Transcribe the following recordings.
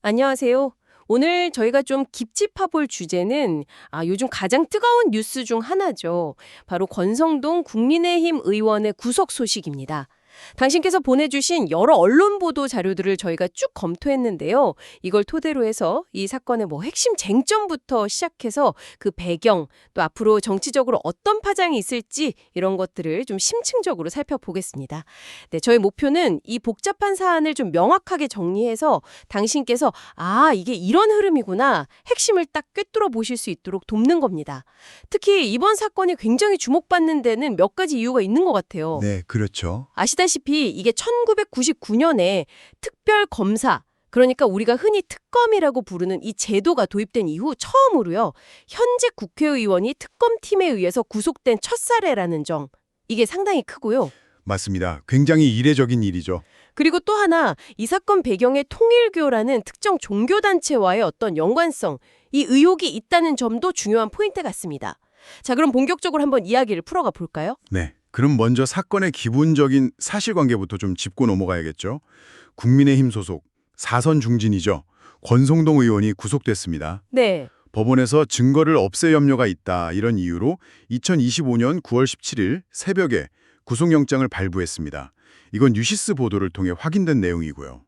안녕하세요. 오늘 저희가 좀 깊짚어 볼 주제는 요즘 가장 뜨거운 뉴스 중 하나죠. 바로 권성동 국민의힘 의원의 구속 소식입니다. 당신께서 보내주신 여러 언론 보도 자료들을 저희가 쭉 검토했는데요. 이걸 토대로 해서 이 사건의 핵심 쟁점부터 시작해서 그 배경, 또 앞으로 정치적으로 어떤 파장이 있을지 이런 것들을 좀 심층적으로 살펴보겠습니다. 네, 저희 목표는 이 복잡한 사안을 좀 명확하게 정리해서 당신께서 이게 이런 흐름이구나 핵심을 딱 꿰뚫어 보실 수 있도록 돕는 겁니다. 특히 이번 사건이 굉장히 주목받는 데는 몇 가지 이유가 있는 것 같아요. 네, 그렇죠. 아시다시피 이게 1999년에 특별검사, 그러니까 우리가 흔히 특검이라고 부르는 이 제도가 도입된 이후 처음으로요. 현직 국회의원이 특검팀에 의해서 구속된 첫 사례라는 점. 이게 상당히 크고요. 맞습니다. 굉장히 이례적인 일이죠. 그리고 또 하나, 이 사건 배경에 통일교라는 특정 종교단체와의 어떤 연관성, 이 의혹이 있다는 점도 중요한 포인트 같습니다. 자, 그럼 본격적으로 한번 이야기를 풀어가 볼까요? 네, 그럼 먼저 사건의 기본적인 사실관계부터 좀 짚고 넘어가야겠죠. 국민의힘 소속 사선 중진이죠. 권성동 의원이 구속됐습니다. 네. 법원에서 증거를 없앨 염려가 있다 이런 이유로 2025년 9월 17일 새벽에 구속영장을 발부했습니다. 이건 뉴시스 보도를 통해 확인된 내용이고요.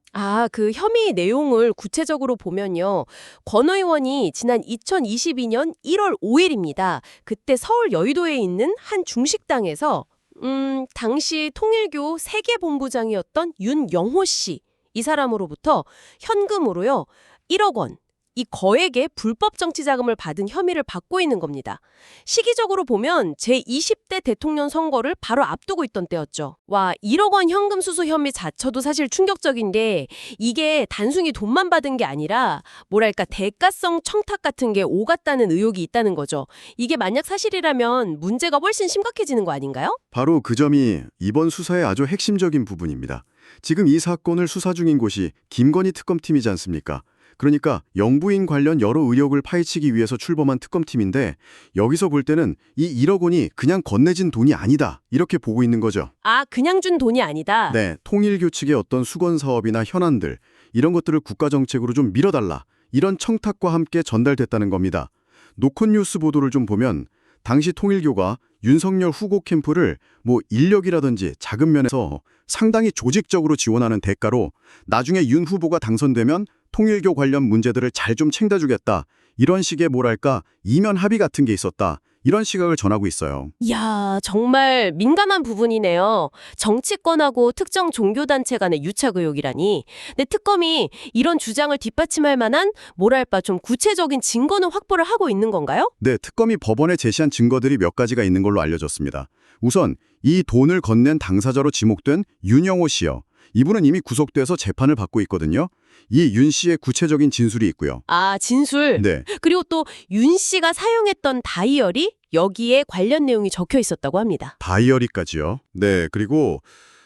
그 혐의 내용을 구체적으로 보면요. 권 의원이 지난 2022년 1월 5일입니다. 그때 서울 여의도에 있는 한 중식당에서 당시 통일교 세계본부장이었던 윤영호 씨, 이 사람으로부터 현금으로요. 1억 원, 이 거액의 불법 정치 자금을 받은 혐의를 받고 있는 겁니다. 시기적으로 보면 제20대 대통령 선거를 바로 앞두고 있던 때였죠. 1억 원 현금 수수 혐의 자체도 사실 충격적인데 이게 단순히 돈만 받은 게 아니라 대가성 청탁 같은 게 오갔다는 의혹이 있다는 거죠. 이게 만약 사실이라면 문제가 훨씬 심각해지는 거 아닌가요? 바로 그 점이 이번 수사의 아주 핵심적인 부분입니다. 지금 이 사건을 수사 중인 곳이 김건희 특검팀이지 않습니까? 그러니까 영부인 관련 여러 의혹을 파헤치기 위해서 출범한 특검팀인데 여기서 볼 때는 이 1억 원이 그냥 건네진 돈이 아니다 이렇게 보고 있는 거죠. 그냥 준 돈이 아니다. 네, 통일교 측의 어떤 수건 사업이나 현안들 이런 것들을 국가 정책으로 좀 밀어달라 이런 청탁과 함께 전달됐다는 겁니다. 노컷뉴스 보도를 좀 보면 당시 통일교가 윤석열 후보 캠프를 인력이라든지 자금 면에서 상당히 조직적으로 지원하는 대가로 나중에 윤 후보가 당선되면 통일교 관련 문제들을 잘 좀 챙겨주겠다. 이런 식의 이면 합의 같은 게 있었다. 이런 시각을 전하고 있어요. 이야, 정말 민감한 부분이네요. 정치권하고 특정 종교단체 간의 유착 의혹이라니. 근데 특검이 이런 주장을 뒷받침할 만한 좀 구체적인 증거는 확보를 하고 있는 건가요? 네, 특검이 법원에 제시한 증거들이 몇 가지가 있는 걸로 알려졌습니다. 우선 이 돈을 건넨 당사자로 지목된 윤영호 씨요. 이분은 이미 구속돼서 재판을 받고 있거든요. 이 윤 씨의 구체적인 진술이 있고요. 진술. 네. 그리고 또 윤 씨가 사용했던 다이어리, 여기에 관련 내용이 적혀 있었다고 합니다. 다이어리까지요. 네, 그리고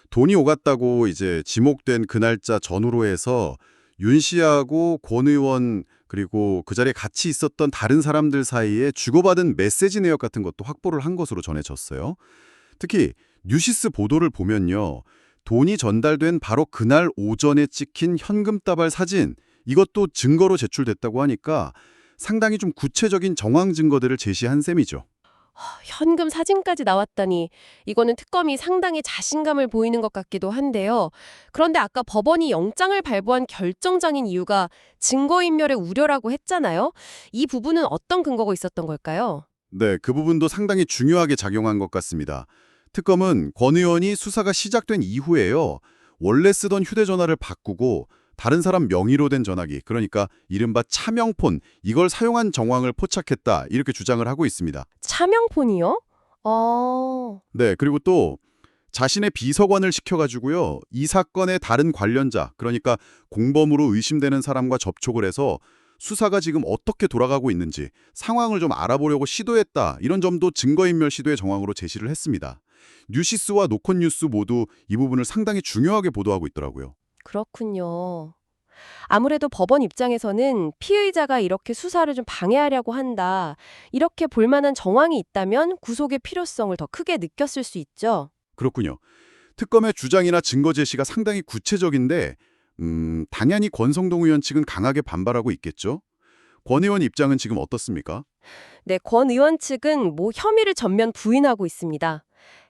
돈이 오갔다고 이제 지목된 그 날짜 전후로 해서 윤 씨하고 권 의원 그리고 그 자리에 같이 있었던 다른 사람들 사이에 주고받은 메시지 내역 같은 것도 확보를 한 것으로 전해졌어요. 특히 뉴시스 보도를 보면요. 돈이 전달된 바로 그날 오전에 찍힌 현금 다발 사진, 이것도 증거로 제출됐다고 하니까 상당히 좀 구체적인 정황 증거들을 제시한 셈이죠. 현금 사진까지 나왔다니 이거는 특검이 상당히 자신감을 보이는 것 같기도 한데요. 그런데 아까 법원이 영장을 발부한 결정적인 이유가 증거인멸의 우려라고 했잖아요. 이 부분은 어떤 근거가 있었던 걸까요? 네, 그 부분도 상당히 중요하게 작용한 것 같습니다. 특검은 권 의원이 수사가 시작된 이후에요. 원래 쓰던 휴대전화를 바꾸고 다른 사람 명의로 된 전화기, 그러니까 이른바 차명폰, 이걸 사용한 정황을 포착했다 이렇게 주장을 하고 있습니다. 차명폰이요? 네, 그리고 또 자신의 비서관을 시켜가지고요. 이 사건의 다른 관련자, 그러니까 공범으로 의심되는 사람과 접촉을 해서 수사가 지금 어떻게 돌아가고 있는지 상황을 좀 알아보려고 시도했다. 이런 점도 증거인멸 시도의 정황으로 제시를 했습니다. 뉴시스와 노컷뉴스 모두 이 부분을 상당히 중요하게 보도하고 있더라고요. 그렇군요. 아무래도 법원 입장에서는 피의자가 이렇게 수사를 좀 방해하려고 한다. 이렇게 볼 만한 정황이 있다면 구속의 필요성을 더 크게 느꼈을 수 있죠. 그렇군요. 특검의 주장이나 증거 제시가 상당히 구체적인데 당연히 권성동 의원 측은 강하게 반발하고 있겠죠? 권 의원 입장은 지금 어떻습니까? 네, 권 의원 측은 혐의를 전면 부인하고 있습니다.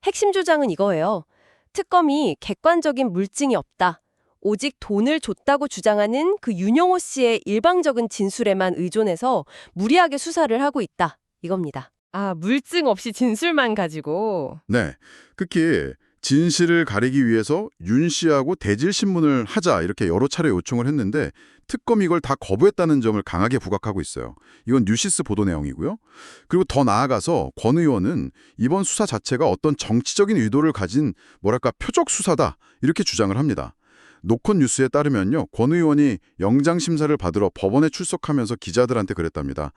핵심 주장은 이거예요. 특검이 객관적인 물증이 없다. 오직 돈을 줬다고 주장하는 그 윤영호 씨의 일방적인 진술에만 의존해서 무리하게 수사를 하고 있다. 이겁니다. 아, 물증 없이 진술만 가지고. 네, 특히 진실을 가리기 위해서 윤 씨하고 대질신문을 하자 이렇게 여러 차례 요청을 했는데 특검이 이걸 다 거부했다는 점을 강하게 부각하고 있어요. 이건 뉴시스 보도 내용이고요. 그리고 더 나아가서 권 의원은 이번 수사 자체가 어떤 정치적인 의도를 가진 표적 수사다 이렇게 주장을 합니다. 노컷 뉴스에 따르면요. 권 의원이 영장 심사를 받으러 법원에 출석하면서 기자들한테 그랬답니다.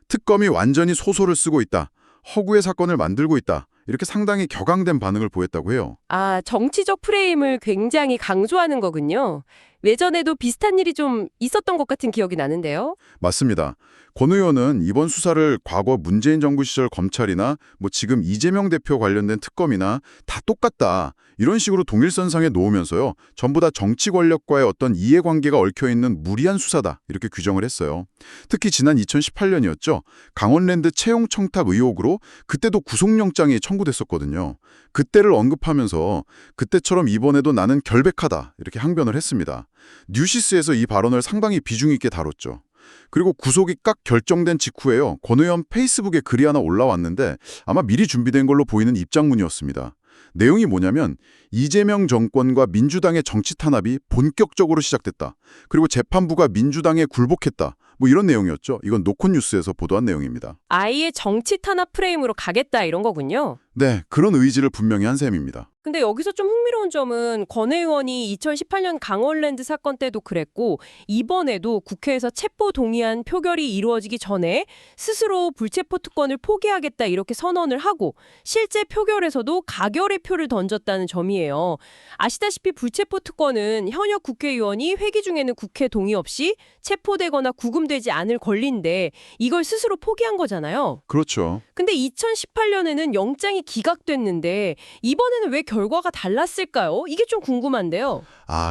특검이 완전히 소설을 쓰고 있다. 허구의 사건을 만들고 있다. 이렇게 상당히 격앙된 반응을 보였다고 해요. 아, 정치적 프레임을 굉장히 강조하는 거군요. 예전에도 비슷한 일이 좀 있었던 것 같은 기억이 나는데요. 맞습니다. 권 의원은 이번 수사를 과거 문재인 정부 시절 검찰이나 지금 이재명 대표 관련된 특검이나 다 똑같다. 이런 식으로 동일선상에 놓으면서요. 전부 다 정치 권력과의 어떤 이해관계가 얽혀있는 무리한 수사다. 이렇게 규정을 했어요. 특히 지난 2018년이었죠. 강원랜드 채용 청탁 의혹으로 그때도 구속영장이 청구됐었거든요. 그때를 언급하면서 그때처럼 이번에도 나는 결백하다. 이렇게 항변을 했습니다. 뉴시스에서 이 발언을 상당히 비중 있게 다뤘죠. 그리고 구속이 딱 결정된 직후에요. 권 의원 페이스북에 글이 하나 올라왔는데 아마 미리 준비된 걸로 보이는 입장문이었습니다. 내용이 뭐냐면 이재명 정권과 민주당의 정치 탄압이 본격적으로 시작됐다. 그리고 재판부가 민주당에 굴복했다. 이런 내용이었죠. 이건 노컷 뉴스에서 보도한 내용입니다. 아예 정치 탄압 프레임으로 가겠다 이런 거군요. 네, 그런 의지를 분명히 한 셈입니다. 근데 여기서 좀 흥미로운 점은 권 의원이 2018년 강원랜드 사건 때도 그랬고 이번에도 국회에서 체포 동의안 표결이 이루어지기 전에 스스로 불체포 특권을 포기하겠다 이렇게 선언을 하고 실제 표결에서도 가결의 표를 던졌다는 점이에요. 아시다시피 불체포 특권은 현역 국회의원이 회기 중에는 국회 동의 없이 체포되거나 구금되지 않을 권리인데 이걸 스스로 포기한 거잖아요. 그렇죠. 근데 2018년에는 영장이 기각됐는데 이번에는 왜 결과가 달랐을까요? 이게 좀 궁금한데요.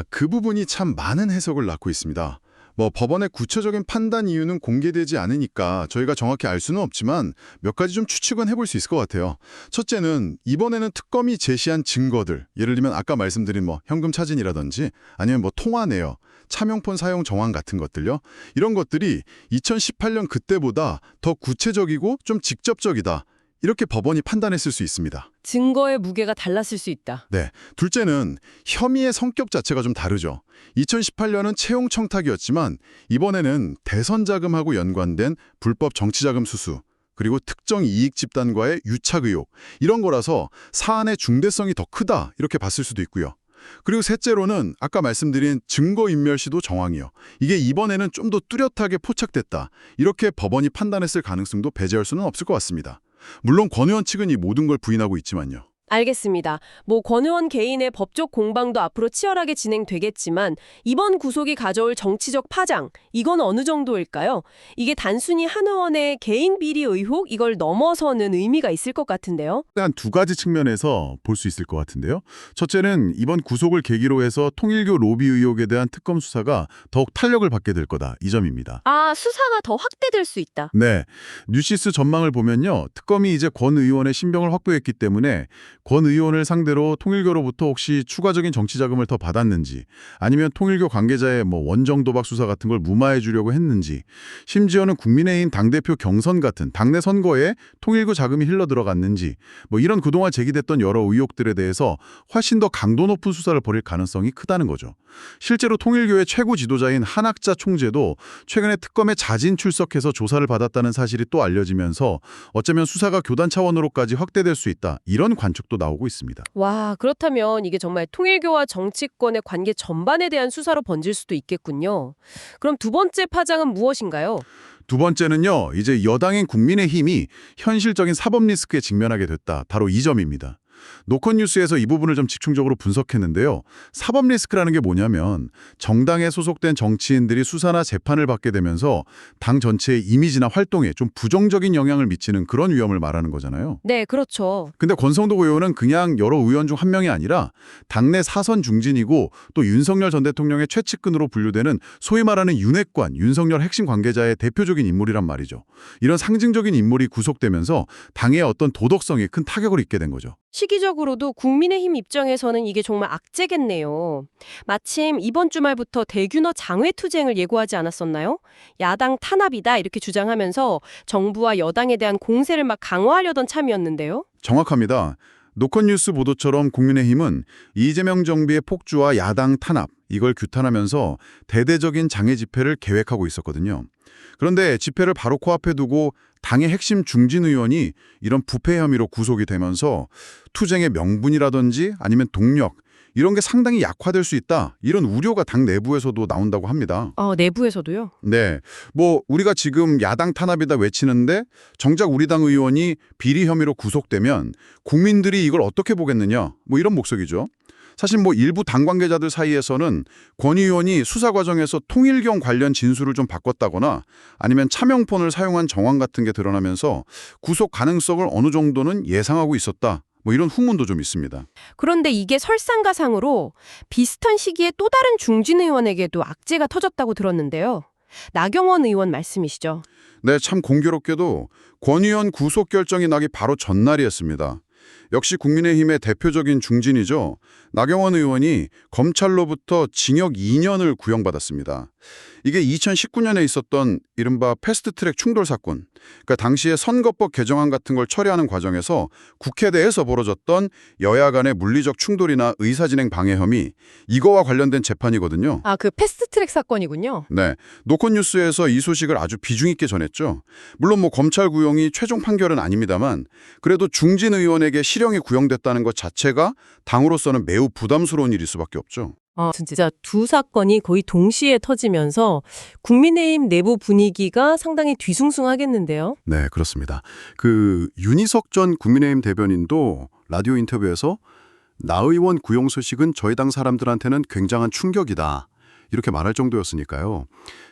그 부분이 참 많은 해석을 낳고 있습니다. 법원의 구체적인 판단 이유는 공개되지 않으니까 저희가 정확히 알 수는 없지만 몇 가지 좀 추측은 해볼 수 있을 것 같아요. 첫째는 이번에는 특검이 제시한 증거들, 예를 들면 아까 말씀드린 현금 차진이라든지 아니면 통화 내역, 차명폰 사용 정황 같은 것들요. 이런 것들이 2018년 그때보다 더 구체적이고 좀 직접적이다. 이렇게 법원이 판단했을 수 있습니다. 증거의 무게가 달랐을 수 있다. 네. 둘째는 혐의의 성격 자체가 좀 다르죠. 2018년은 채용 청탁이었지만 이번에는 대선 자금하고 연관된 불법 정치자금 수수, 그리고 특정 이익 집단과의 유착 의혹, 이런 거라서 사안의 중대성이 더 크다 이렇게 봤을 수도 있고요. 그리고 셋째로는 아까 말씀드린 증거인멸시도 정황이요. 이게 이번에는 좀 더 뚜렷하게 포착됐다. 이렇게 법원이 판단했을 가능성도 배제할 수는 없을 것 같습니다. 물론 권 의원 측은 이 모든 걸 부인하고 있지만요. 알겠습니다. 권 의원 개인의 법적 공방도 앞으로 치열하게 진행되겠지만 이번 구속이 가져올 정치적 파장, 이건 어느 정도일까요? 이게 단순히 한 의원의 개인 비리 의혹, 이걸 넘어서는 의미가 있을 것 같은데요. 한 두 가지 측면에서 볼 수 있을 것 같은데요. 첫째는 이번 구속을 계기로 해서 통일교 로비 의혹에 대한 특검 수사가 더욱 탄력을 받게 될 거다. 이 점입니다. 아, 수사가 더 확대될 수 있다. 네. 뉴시스 전망을 보면요. 특검이 이제 권 의원의 신병을 확보했기 때문에 권 의원을 상대로 통일교로부터 혹시 추가적인 정치 자금을 더 받았는지 아니면 통일교 관계자의 원정 도박 수사 같은 걸 무마해 주려고 했는지 심지어는 국민의힘 당대표 경선 같은 당내 선거에 통일교 자금이 흘러 들어갔는지 이런 그동안 제기됐던 여러 의혹들에 대해서 훨씬 더 강도 높은 수사를 벌일 가능성이 크다는 거죠. 실제로 통일교의 최고 지도자인 한학자 총재도 최근에 특검에 자진 출석해서 조사를 받았다는 사실이 또 알려지면서 어쩌면 수사가 교단 차원으로까지 확대될 수 있다. 이런 관측도 나오고 있습니다. 와, 그렇다면 이게 정말 통일교와 정치권의 관계 전반에 대한 수사로 번질 수도 있겠군요. 그럼 두 번째 파장은 무엇인가요? 두 번째는요. 이제 여당인 국민의힘이 현실적인 사법 리스크에 직면하게 됐다. 바로 이 점입니다. 노컷 뉴스에서 이 부분을 좀 집중적으로 분석했는데요. 사법 리스크라는 게 뭐냐면 정당에 소속된 정치인들이 수사나 재판을 받게 되면서 당 전체의 이미지나 활동에 좀 부정적인 영향을 미치는 그런 위험을 말하는 거잖아요. 네, 그렇죠. 근데 권성동 의원은 그냥 여러 의원 중 한 명이 아니라 당내 사선 중진이고 또 윤석열 전 대통령의 최측근으로 분류되는 소위 말하는 윤핵관, 윤석열 핵심 관계자의 대표적인 인물이란 말이죠. 이런 상징적인 인물이 구속되면서 당의 어떤 도덕성에 큰 타격을 입게 된 거죠. 시기적으로도 국민의힘 입장에서는 이게 정말 악재겠네요. 마침 이번 주말부터 대규모 장외투쟁을 예고하지 않았었나요? 야당 탄압이다 이렇게 주장하면서 정부와 여당에 대한 공세를 막 강화하려던 참이었는데요. 정확합니다. 노컷 뉴스 보도처럼 국민의힘은 이재명 정부의 폭주와 야당 탄압, 이걸 규탄하면서 대대적인 장애 집회를 계획하고 있었거든요. 그런데 집회를 바로 코앞에 두고 당의 핵심 중진 의원이 이런 부패 혐의로 구속이 되면서 투쟁의 명분이라든지 아니면 동력, 이런 게 상당히 약화될 수 있다. 이런 우려가 당 내부에서도 나온다고 합니다. 내부에서도요? 네. 뭐 우리가 지금 야당 탄압이다 외치는데 정작 우리 당 의원이 비리 혐의로 구속되면 국민들이 이걸 어떻게 보겠느냐. 뭐 이런 목소리죠. 사실 뭐 일부 당 관계자들 사이에서는 권 의원이 수사 과정에서 통일경 관련 진술을 좀 바꿨다거나 아니면 차명폰을 사용한 정황 같은 게 드러나면서 구속 가능성을 어느 정도는 예상하고 있었다. 뭐 이런 후문도 좀 있습니다. 그런데 이게 설상가상으로 비슷한 시기에 또 다른 중진 의원에게도 악재가 터졌다고 들었는데요. 나경원 의원 말씀이시죠? 네, 참 공교롭게도 권 의원 구속 결정이 나기 바로 전날이었습니다. 역시 국민의힘의 대표적인 중진이죠. 나경원 의원이 검찰로부터 징역 2년을 구형받았습니다. 이게 2019년에 있었던 이른바 패스트트랙 충돌 사건, 그러니까 당시에 선거법 개정안 같은 걸 처리하는 과정에서 국회 내에서 벌어졌던 여야 간의 물리적 충돌이나 의사진행 방해 혐의, 이거와 관련된 재판이거든요. 그 패스트트랙 사건이군요. 네, 노컷 뉴스에서 이 소식을 아주 비중 있게 전했죠. 물론 뭐 검찰 구형이 최종 판결은 아닙니다만 그래도 중진 의원에게 실형이 구형됐다는 것 자체가 당으로서는 매우 부담스러운 일일 수밖에 없죠. 진짜 두 사건이 거의 동시에 터지면서 국민의힘 내부 분위기가 상당히 뒤숭숭하겠는데요. 네, 그렇습니다. 그 윤희석 전 국민의힘 대변인도 라디오 인터뷰에서 나 의원 구형 소식은 저희 당 사람들한테는 굉장한 충격이다. 이렇게 말할 정도였으니까요.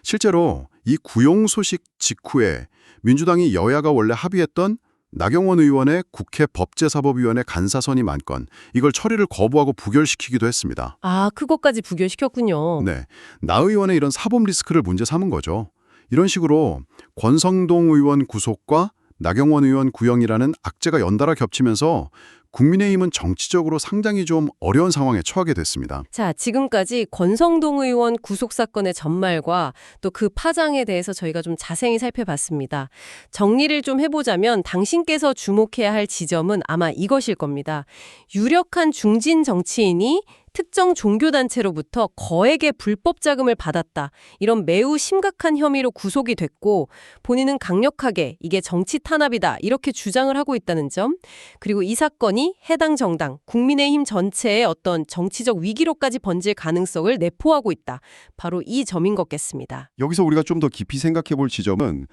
실제로 이 구형 소식 직후에 민주당이 여야가 원래 합의했던 나경원 의원의 국회 법제사법위원회 간사선임 안건, 이걸 처리를 거부하고 부결시키기도 했습니다. 그것까지 부결시켰군요. 네, 나 의원의 이런 사법 리스크를 문제 삼은 거죠. 이런 식으로 권성동 의원 구속과 나경원 의원 구형이라는 악재가 연달아 겹치면서 국민의힘은 정치적으로 상당히 좀 어려운 상황에 처하게 됐습니다. 자, 지금까지 권성동 의원 구속 사건의 전말과 또 그 파장에 대해서 저희가 좀 자세히 살펴봤습니다. 정리를 좀 해보자면 당신께서 주목해야 할 지점은 아마 이것일 겁니다. 유력한 중진 정치인이 특정 종교단체로부터 거액의 불법 자금을 받았다. 이런 매우 심각한 혐의로 구속이 됐고 본인은 강력하게 이게 정치 탄압이다. 이렇게 주장을 하고 있다는 점. 그리고 이 사건이 해당 정당, 국민의힘 전체의 어떤 정치적 위기로까지 번질 가능성을 내포하고 있다. 바로 이 점인 것 같습니다. 여기서 우리가 좀 더 깊이 생각해 볼 지점은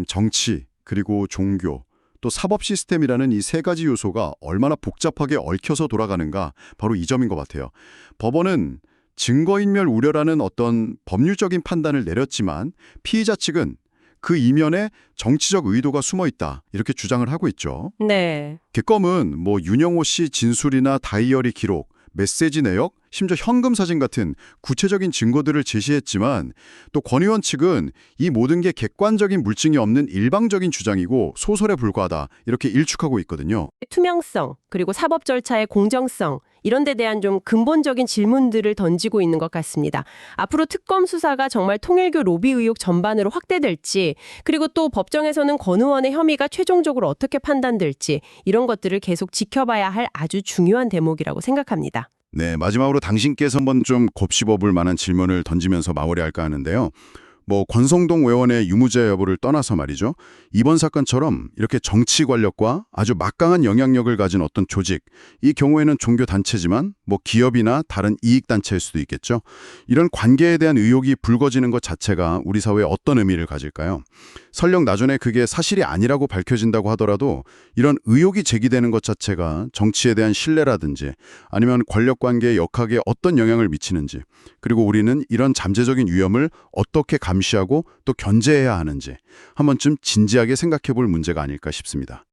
정치, 그리고 종교, 또 사법 시스템이라는 이 세 가지 요소가 얼마나 복잡하게 얽혀서 돌아가는가, 바로 이 점인 것 같아요. 법원은 증거인멸 우려라는 어떤 법률적인 판단을 내렸지만 피의자 측은 그 이면에 정치적 의도가 숨어 있다, 이렇게 주장을 하고 있죠. 네. 개껌은 뭐 윤영호 씨 진술이나 다이어리 기록, 메시지 내역, 심지어 현금 사진 같은 구체적인 증거들을 제시했지만 또 권 의원 측은 이 모든 게 객관적인 물증이 없는 일방적인 주장이고 소설에 불과하다, 이렇게 일축하고 있거든요. 투명성, 그리고 사법 절차의 공정성, 이런 데 대한 좀 근본적인 질문들을 던지고 있는 것 같습니다. 앞으로 특검 수사가 정말 통일교 로비 의혹 전반으로 확대될지, 그리고 또 법정에서는 권 의원의 혐의가 최종적으로 어떻게 판단될지, 이런 것들을 계속 지켜봐야 할 아주 중요한 대목이라고 생각합니다. 네, 마지막으로 당신께서 한번 좀 곱씹어볼 만한 질문을 던지면서 마무리할까 하는데요. 뭐 권성동 의원의 유무죄 여부를 떠나서 말이죠. 이번 사건처럼 이렇게 정치 권력과 아주 막강한 영향력을 가진 어떤 조직, 이 경우에는 종교 단체지만 뭐 기업이나 다른 이익 단체일 수도 있겠죠. 이런 관계에 대한 의혹이 불거지는 것 자체가 우리 사회에 어떤 의미를 가질까요? 설령 나중에 그게 사실이 아니라고 밝혀진다고 하더라도 이런 의혹이 제기되는 것 자체가 정치에 대한 신뢰라든지 아니면 권력 관계의 역학에 어떤 영향을 미치는지, 그리고 우리는 이런 잠재적인 위험을 어떻게 감시하고 또 견제해야 하는지 한 번쯤 진지하게 생각해 볼 문제가 아닐까 싶습니다.